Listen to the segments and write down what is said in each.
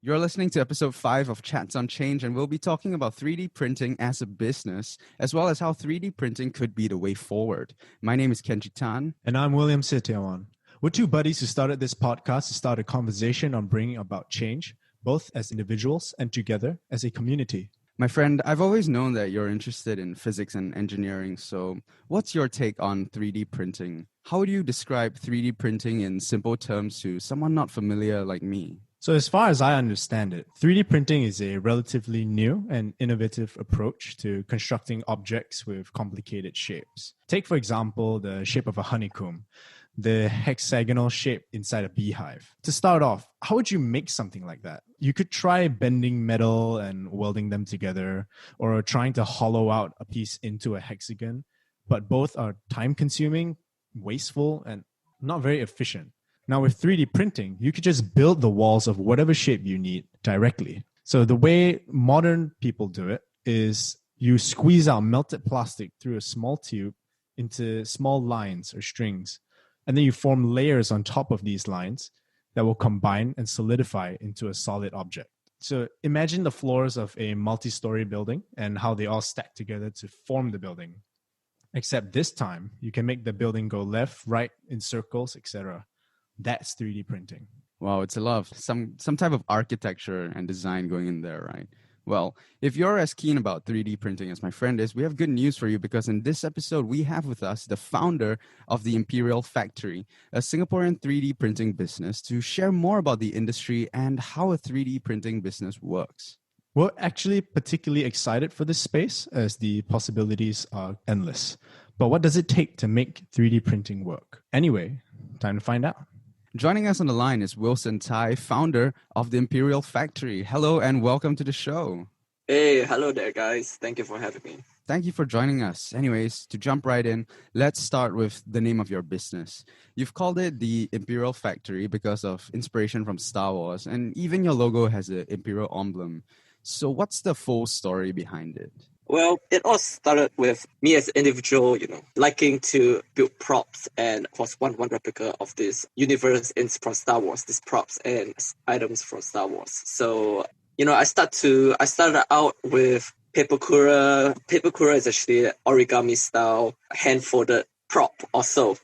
You're listening to episode 5 of Chats on Change, and we'll be talking about 3D printing as a business, as well as how 3D printing could be the way forward. My name is Kenji Tan. And I'm William Setiawan. We're two buddies who started this podcast to start a conversation on bringing about change, both as individuals and together as a community. My friend, I've always known that you're interested in physics and engineering, so what's your take on 3D printing? How would you describe 3D printing in simple terms to someone not familiar like me? So as far as I understand it, 3D printing is a relatively new and innovative approach to constructing objects with complicated shapes. Take, for example, the shape of a honeycomb, the hexagonal shape inside a beehive. To start off, how would you make something like that? You could try bending metal and welding them together, or trying to hollow out a piece into a hexagon, but both are time-consuming, wasteful, and not very efficient. Now with 3D printing, you could just build the walls of whatever shape you need directly. So the way modern people do it is you squeeze out melted plastic through a small tube into small lines or strings, and then you form layers on top of these lines that will combine and solidify into a solid object. So imagine the floors of a multi-story building and how they all stack together to form the building. Except this time, you can make the building go left, right, in circles, etc. That's 3D printing. Wow, it's a lot of some type of architecture and design going in there, right? Well, if you're as keen about 3D printing as my friend is, we have good news for you, because in this episode, we have with us the founder of the Imperial Factory, a Singaporean 3D printing business, to share more about the industry and how a 3D printing business works. We're actually particularly excited for this space as the possibilities are endless. But what does it take to make 3D printing work? Anyway, time to find out. Joining us on the line is Wilson Cai, founder of the Imperial Factory. Hello and welcome to the show. Hey, hello there, guys. Thank you for having me. Thank you for joining us. Anyways, to jump right in, let's start with the name of your business. You've called it the Imperial Factory because of inspiration from Star Wars, and even your logo has an Imperial emblem. So what's the full story behind it? Well, it all started with me as an individual, liking to build props, and of course one replica of this universe from Star Wars, these props and items from Star Wars. So, I started out with papercura. Papercura is actually origami style, hand-folded prop or so.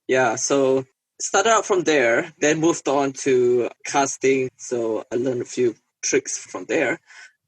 Yeah, so started out from there, then moved on to casting. So I learned a few tricks from there.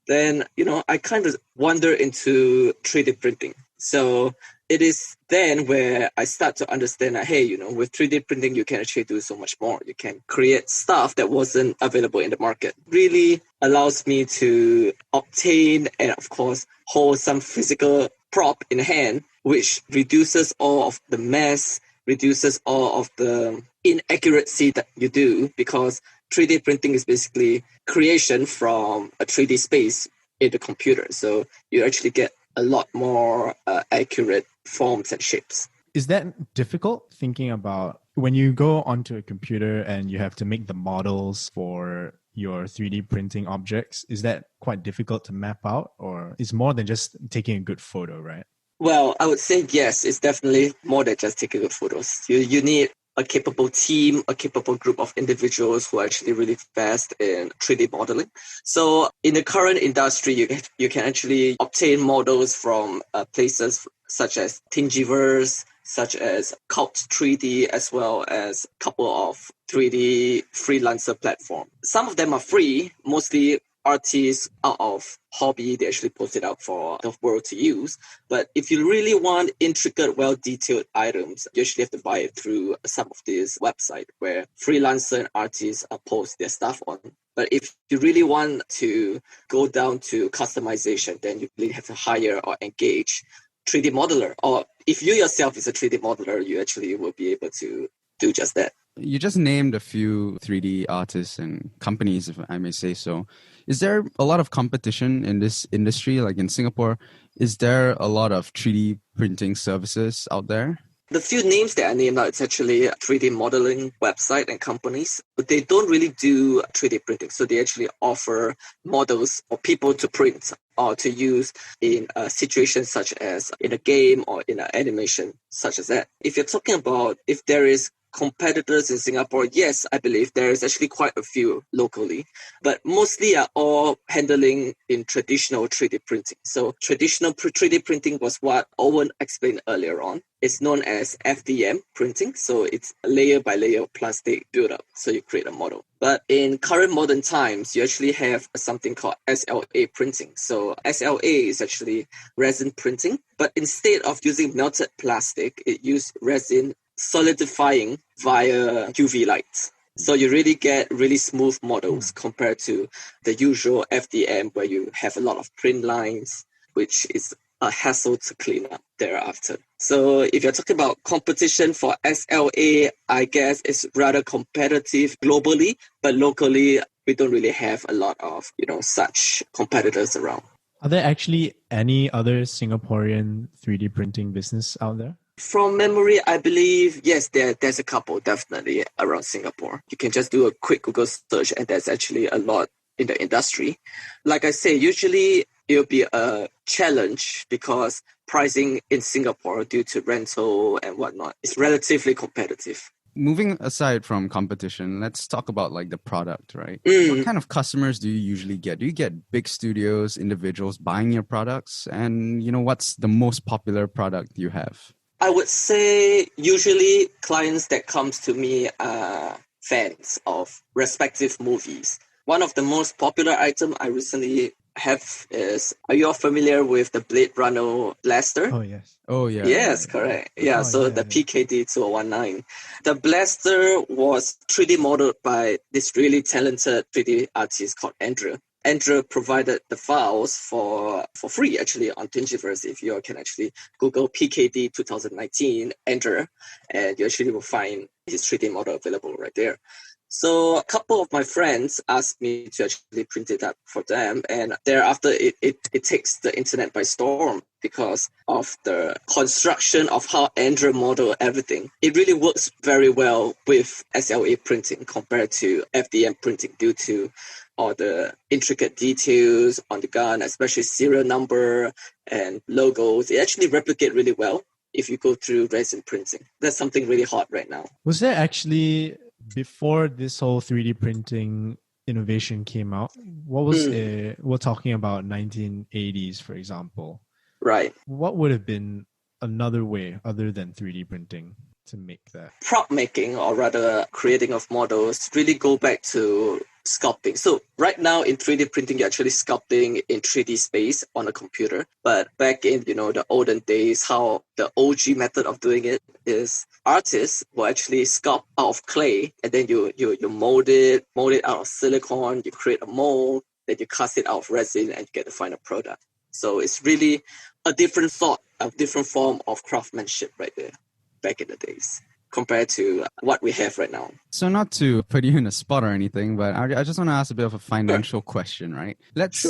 Then, I kind of wander into 3D printing. So it is then where I start to understand that, hey, with 3D printing, you can actually do so much more. You can create stuff that wasn't available in the market. Really allows me to obtain and, of course, hold some physical prop in hand, which reduces all of the mess, reduces all of the inaccuracy that you do, because 3D printing is basically creation from a 3D space in the computer. So you actually get a lot more accurate forms and shapes. Is that difficult, thinking about when you go onto a computer and you have to make the models for your 3D printing objects? Is that quite difficult to map out, or is more than just taking a good photo, right? Well, I would say yes, it's definitely more than just taking good photos. You need a capable team, a capable group of individuals who are actually really fast in 3D modeling. So in the current industry, you can actually obtain models from places such as Thingiverse, such as Cult 3D, as well as a couple of 3D freelancer platforms. Some of them are free, mostly artists out of hobby, they actually post it out for the world to use. But if you really want intricate, well-detailed items, you actually have to buy it through some of these websites where freelancer and artists post their stuff on. But if you really want to go down to customization, then you really have to hire or engage 3D modeler. Or if you yourself is a 3D modeler, you actually will be able to do just that. You just named a few 3D artists and companies, if I may say so. Is there a lot of competition in this industry? Like in Singapore, is there a lot of 3D printing services out there? The few names that I named out, it's actually a 3D modeling website and companies, but they don't really do 3D printing. So they actually offer models for people to print or to use in situations such as in a game or in an animation such as that. If you're talking about if there is competitors in Singapore, yes, I believe there is actually quite a few locally, but mostly are all handling in traditional 3D printing. So traditional 3D printing was what Owen explained earlier on. It's known as FDM printing. So it's layer by layer plastic build up. So you create a model. But in current modern times, you actually have something called SLA printing. So SLA is actually resin printing, but instead of using melted plastic, it used resin solidifying via UV light. So you really get really smooth models compared to the usual FDM where you have a lot of print lines, which is a hassle to clean up thereafter. So if you're talking about competition for SLA, I guess it's rather competitive globally, but locally, we don't really have a lot of, such competitors around. Are there actually any other Singaporean 3D printing business out there? From memory, I believe, yes, there's a couple definitely around Singapore. You can just do a quick Google search and there's actually a lot in the industry. Like I say, usually it'll be a challenge because pricing in Singapore due to rental and whatnot is relatively competitive. Moving aside from competition, let's talk about like the product, right? What kind of customers do you usually get? Do you get big studios, individuals buying your products? And what's the most popular product you have? I would say usually clients that comes to me are fans of respective movies. One of the most popular item I recently have is, are you all familiar with the Blade Runner blaster? Oh, yes. Oh, yeah. Yes, correct. Yeah, the PKD 2019. The blaster was 3D modeled by this really talented 3D artist called Andrew. Andrew provided the files for free, actually, on Thingiverse. If you can actually Google PKD 2019 Andrew, and you actually will find his 3D model available right there. So a couple of my friends asked me to actually print it up for them. And thereafter, it takes the internet by storm because of the construction of how Andrew modeled everything. It really works very well with SLA printing compared to FDM printing due to all the intricate details on the gun, especially serial number and logos. It actually replicate really well if you go through resin printing. That's something really hot right now. Was there actually, before this whole 3D printing innovation came out, what was we're talking about 1980s, for example. Right. What would have been another way other than 3D printing to make that? Prop making, or rather creating of models, really go back to sculpting. So right now in 3D printing, you're actually sculpting in 3D space on a computer. But back in, the olden days, how the OG method of doing it is artists will actually sculpt out of clay, and then you mold it out of silicone, you create a mold, then you cast it out of resin and you get the final product. So it's really a different thought, a different form of craftsmanship right there back in the days compared to what we have right now. So not to put you in a spot or anything, but I just want to ask a bit of a financial question, right? Let's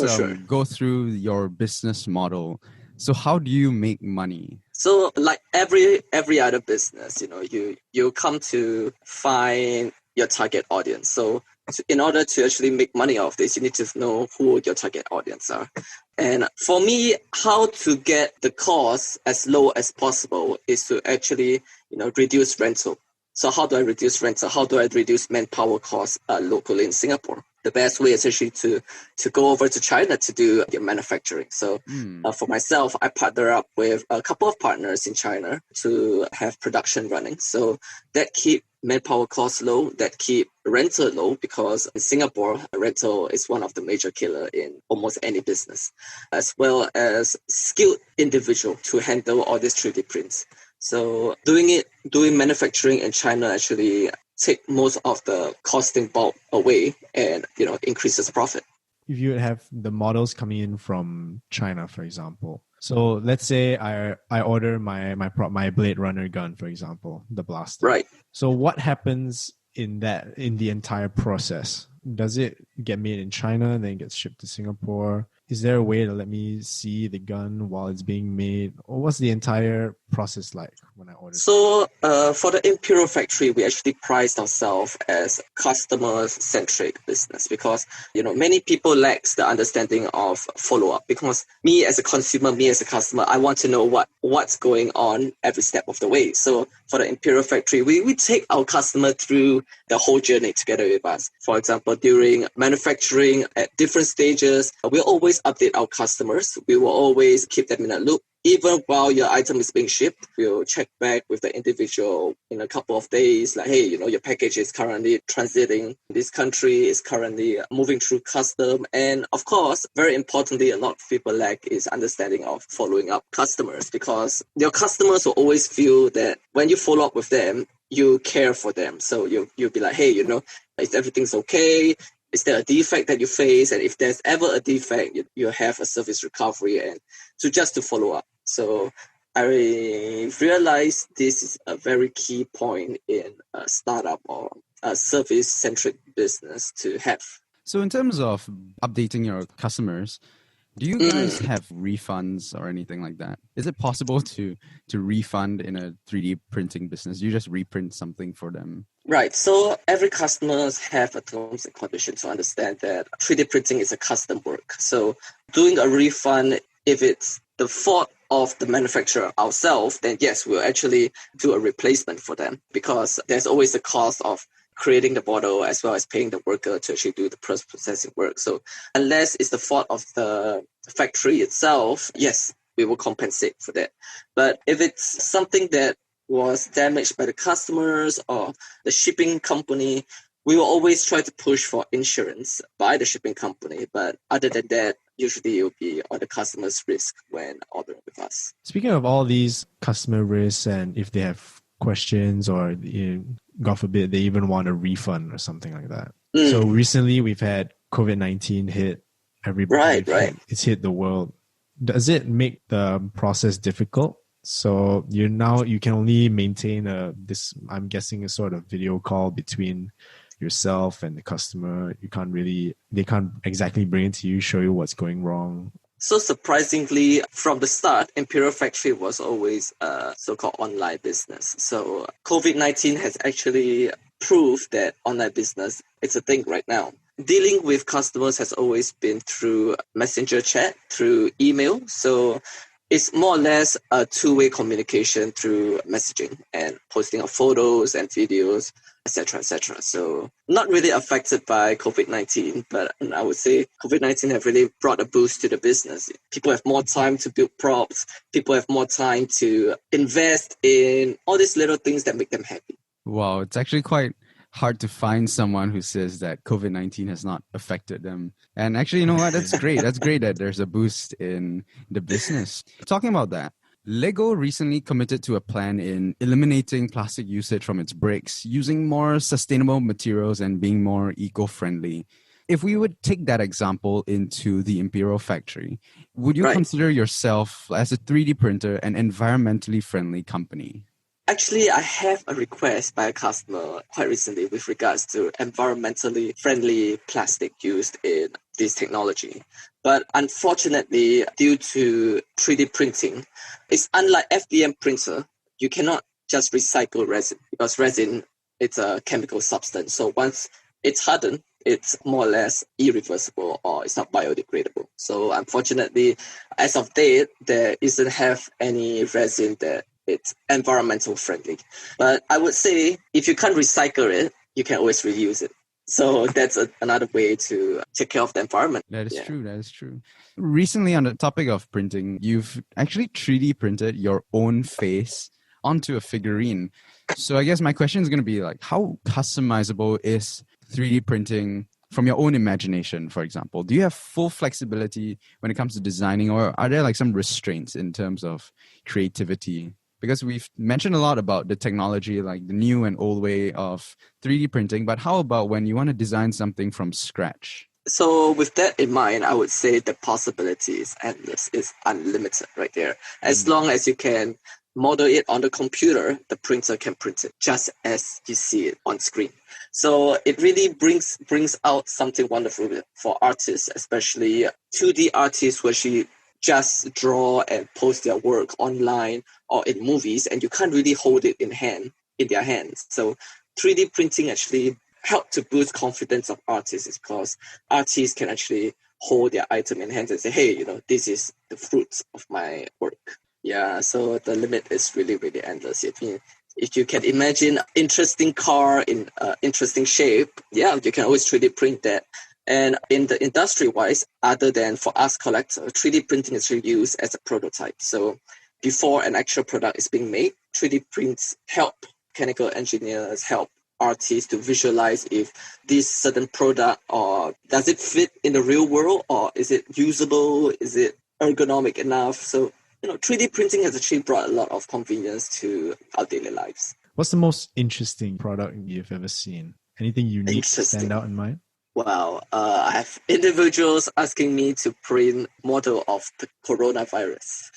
go through your business model. So how do you make money? So like every other business, you come to find your target audience. So in order to actually make money off this, you need to know who your target audience are. And for me, how to get the cost as low as possible is to actually, reduce rental. So how do I reduce rental? How do I reduce manpower costs locally in Singapore? The best way is actually to go over to China to do your manufacturing. So for myself, I partner up with a couple of partners in China to have production running. So that keep manpower costs low, that keep rental low, because in Singapore, rental is one of the major killer in almost any business, as well as skilled individual to handle all these 3D prints. So doing manufacturing in China actually take most of the costing bulk away and, increases profit. If you have the models coming in from China, for example, so let's say I order my Blade Runner gun, for example, the blaster. Right. So what happens in the entire process? Does it get made in China and then gets shipped to Singapore? Is there a way to let me see the gun while it's being made? Or what's the entire process like when I order? So for the Imperial Factory, we actually priced ourselves as customer-centric business because, many people lack the understanding of follow-up. Because me as a consumer, me as a customer, I want to know what's going on every step of the way. So for the Imperial Factory, we take our customer through the whole journey together with us. For example, during manufacturing at different stages, we'll always update our customers. We will always keep them in a loop. Even while your item is being shipped, we'll check back with the individual in a couple of days, like, hey, your package is currently transiting. This country is currently moving through custom. And of course, very importantly, a lot of people lack is understanding of following up customers, because your customers will always feel that when you follow up with them, you care for them. So you'll be like, hey, is everything's okay? Is there a defect that you face? And if there's ever a defect, you have a service recovery and to follow up. So I realized this is a very key point in a startup or a service-centric business to have. So in terms of updating your customers, do you guys have refunds or anything like that? Is it possible to refund in a 3D printing business? You just reprint something for them? Right. So every customers have a terms and conditions to understand that 3D printing is a custom work. So doing a refund, if it's the fault of the manufacturer ourselves, then yes, we'll actually do a replacement for them, because there's always the cost of creating the model as well as paying the worker to actually do the post-processing work. So unless it's the fault of the factory itself, yes, we will compensate for that. But if it's something that was damaged by the customers or the shipping company, we will always try to push for insurance by the shipping company. But other than that, usually it will be on the customer's risk when ordering with us. Speaking of all these customer risks, and if they have questions or, God forbid, they even want a refund or something like that. So recently we've had COVID-19 hit everybody. Right. It's hit the world. Does it make the process difficult? So you can only maintain I'm guessing, a sort of video call between yourself and the customer. They can't exactly bring it to you, show you what's going wrong. So surprisingly, from the start, Imperial Factory was always a so-called online business. So COVID-19 has actually proved that online business is a thing right now. Dealing with customers has always been through messenger chat, through email. So it's more or less a two-way communication through messaging and posting of photos and videos, etc., etc. So not really affected by COVID-19, but I would say COVID-19 have really brought a boost to the business. People have more time to build props. People have more time to invest in all these little things that make them happy. Wow, it's actually quite hard to find someone who says that COVID-19 has not affected them. And actually, you know what? That's great. That's great that there's a boost in the business. Talking about that, Lego recently committed to a plan in eliminating plastic usage from its bricks, using more sustainable materials and being more eco-friendly. If we would take that example into the Imperial Factory, would you consider yourself as a 3D printer an environmentally friendly company? Actually, I have a request by a customer quite recently with regards to environmentally friendly plastic used in this technology. But unfortunately, due to 3D printing, it's unlike FDM printer. You cannot just recycle resin, because resin, it's a chemical substance. So once it's hardened, it's more or less irreversible, or it's not biodegradable. So unfortunately, as of date, there isn't have any resin that it's environmental friendly. But I would say if you can't recycle it, you can always reuse it. So that's another way to take care of the environment. That is true. That is true. Recently, on the topic of printing, you've actually 3D printed your own face onto a figurine. So I guess my question is going to be like, how customizable is 3D printing from your own imagination, for example? Do you have full flexibility when it comes to designing, or are there like some restraints in terms of creativity? Because we've mentioned a lot about the technology, like the new and old way of 3D printing, but how about when you want to design something from scratch? So with that in mind, I would say the possibility is endless, is unlimited right there. As long as you can model it on the computer, the printer can print it just as you see it on screen. So it really brings out something wonderful for artists, especially 2D artists who actually just draw and post their work online or in movies, and you can't really hold it in their hands. So 3D printing actually help to boost confidence of artists, because artists can actually hold their item in hands and say, hey, this is the fruits of my work. Yeah, so the limit is really, really endless. If you can imagine interesting car in interesting shape, yeah, you can always 3D print that. And in the industry-wise, other than for us collectors, 3D printing is used as a prototype. So before an actual product is being made, 3D prints help mechanical engineers, help artists to visualize if this certain product, or does it fit in the real world, or is it usable, is it ergonomic enough? So 3D printing has actually brought a lot of convenience to our daily lives. What's the most interesting product you've ever seen? Anything unique stand out in mind? Wow, I have individuals asking me to print model of the coronavirus.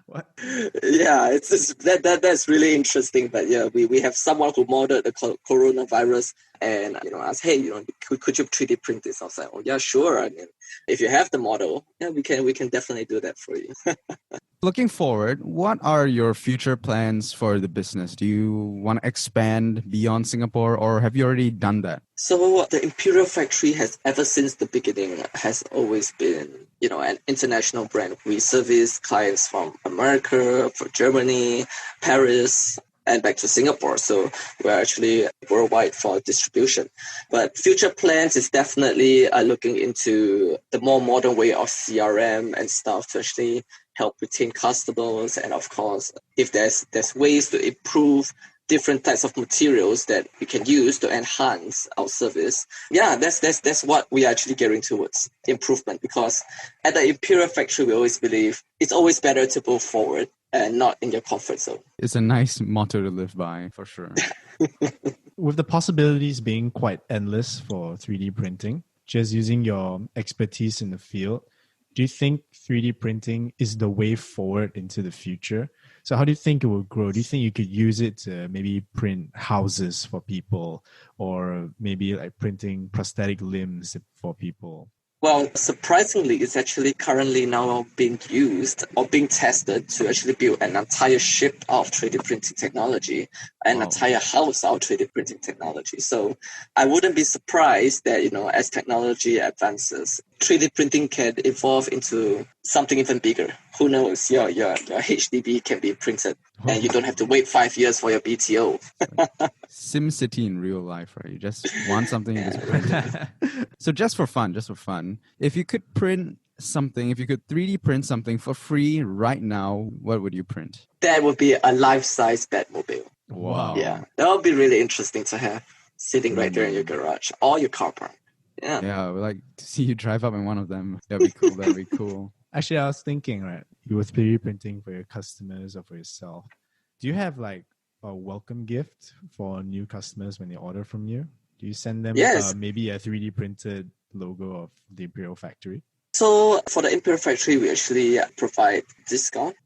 What? Yeah, it's just, that's really interesting. But yeah, we have someone who modeled the coronavirus and asked, hey, could you 3D print this? I was like, oh yeah, sure. I mean, if you have the model, yeah, we can definitely do that for you. Looking forward, what are your future plans for the business? Do you want to expand beyond Singapore, or have you already done that? So the Imperial Factory has, ever since the beginning, has always been, an international brand. We service clients from America, from Germany, Paris, and back to Singapore. So we're actually worldwide for distribution. But future plans is definitely looking into the more modern way of CRM and stuff to actually help retain customers. And of course, if there's ways to improve different types of materials that we can use to enhance our service. Yeah, that's what we are actually gearing towards, improvement. Because at the Imperial Factory, we always believe it's always better to move forward and not in your comfort zone. It's a nice motto to live by, for sure. With the possibilities being quite endless for 3D printing, just using your expertise in the field, do you think 3D printing is the way forward into the future? So how do you think it will grow? Do you think you could use it to maybe print houses for people, or maybe like printing prosthetic limbs for people? Well, surprisingly, it's actually currently now being used or being tested to actually build an entire ship of 3D printing technology, an entire house of 3D printing technology. So I wouldn't be surprised that, as technology advances, 3D printing can evolve into something even bigger. Who knows? Your HDB can be printed and you don't have to wait 5 years for your BTO. SimCity in real life, right? You just want something, you just print it. So just for fun, if you could 3D print something for free right now, what would you print? That would be a life-size Batmobile. Wow. Yeah, that would be really interesting to have sitting right there in your garage or your car park. Yeah. Yeah, I would like to see you drive up in one of them. That'd be cool. Actually, I was thinking, right, you were 3D printing for your customers or for yourself. Do you have like a welcome gift for new customers when they order from you? Do you send them maybe a 3D printed logo of the Imperial Factory? So for the Imperial Factory, we actually provide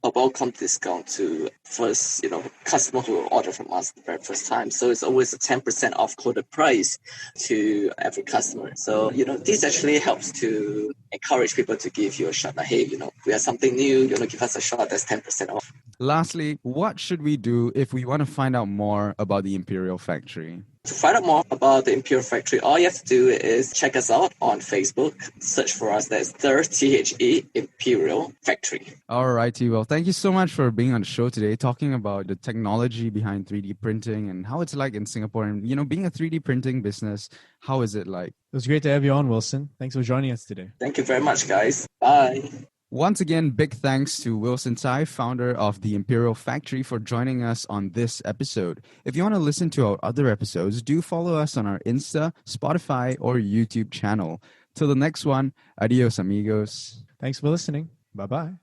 a welcome discount to first, customer who will order from us the very first time. So it's always a 10% off quoted price to every customer. So, this actually helps to encourage people to give you a shot. Like, hey, we have something new, you want to give us a shot, that's 10% off. Lastly, what should we do if we want to find out more about the Imperial Factory? To find out more about the Imperial Factory, all you have to do is check us out on Facebook. Search for us. That's THE Imperial Factory. All righty. Well, thank you so much for being on the show today, talking about the technology behind 3D printing and how it's like in Singapore. And, being a 3D printing business, how is it like? It was great to have you on, Wilson. Thanks for joining us today. Thank you very much, guys. Bye. Once again, big thanks to Wilson Cai, founder of the Imperial Factory, for joining us on this episode. If you want to listen to our other episodes, do follow us on our Insta, Spotify, or YouTube channel. Till the next one, adios, amigos. Thanks for listening. Bye-bye.